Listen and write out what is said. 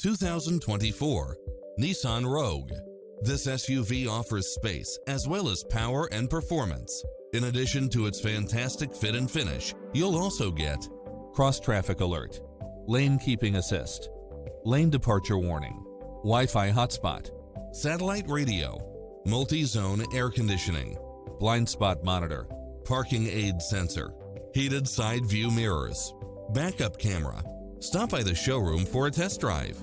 2024 Nissan Rogue. This SUV offers space as well as power and performance. In addition to its fantastic fit and finish, you'll also get cross-traffic alert, lane keeping assist, lane departure warning, Wi-Fi hotspot, satellite radio, multi-zone air conditioning, blind spot monitor, parking aid sensor, heated side view mirrors, backup camera. Stop by the showroom for a test drive.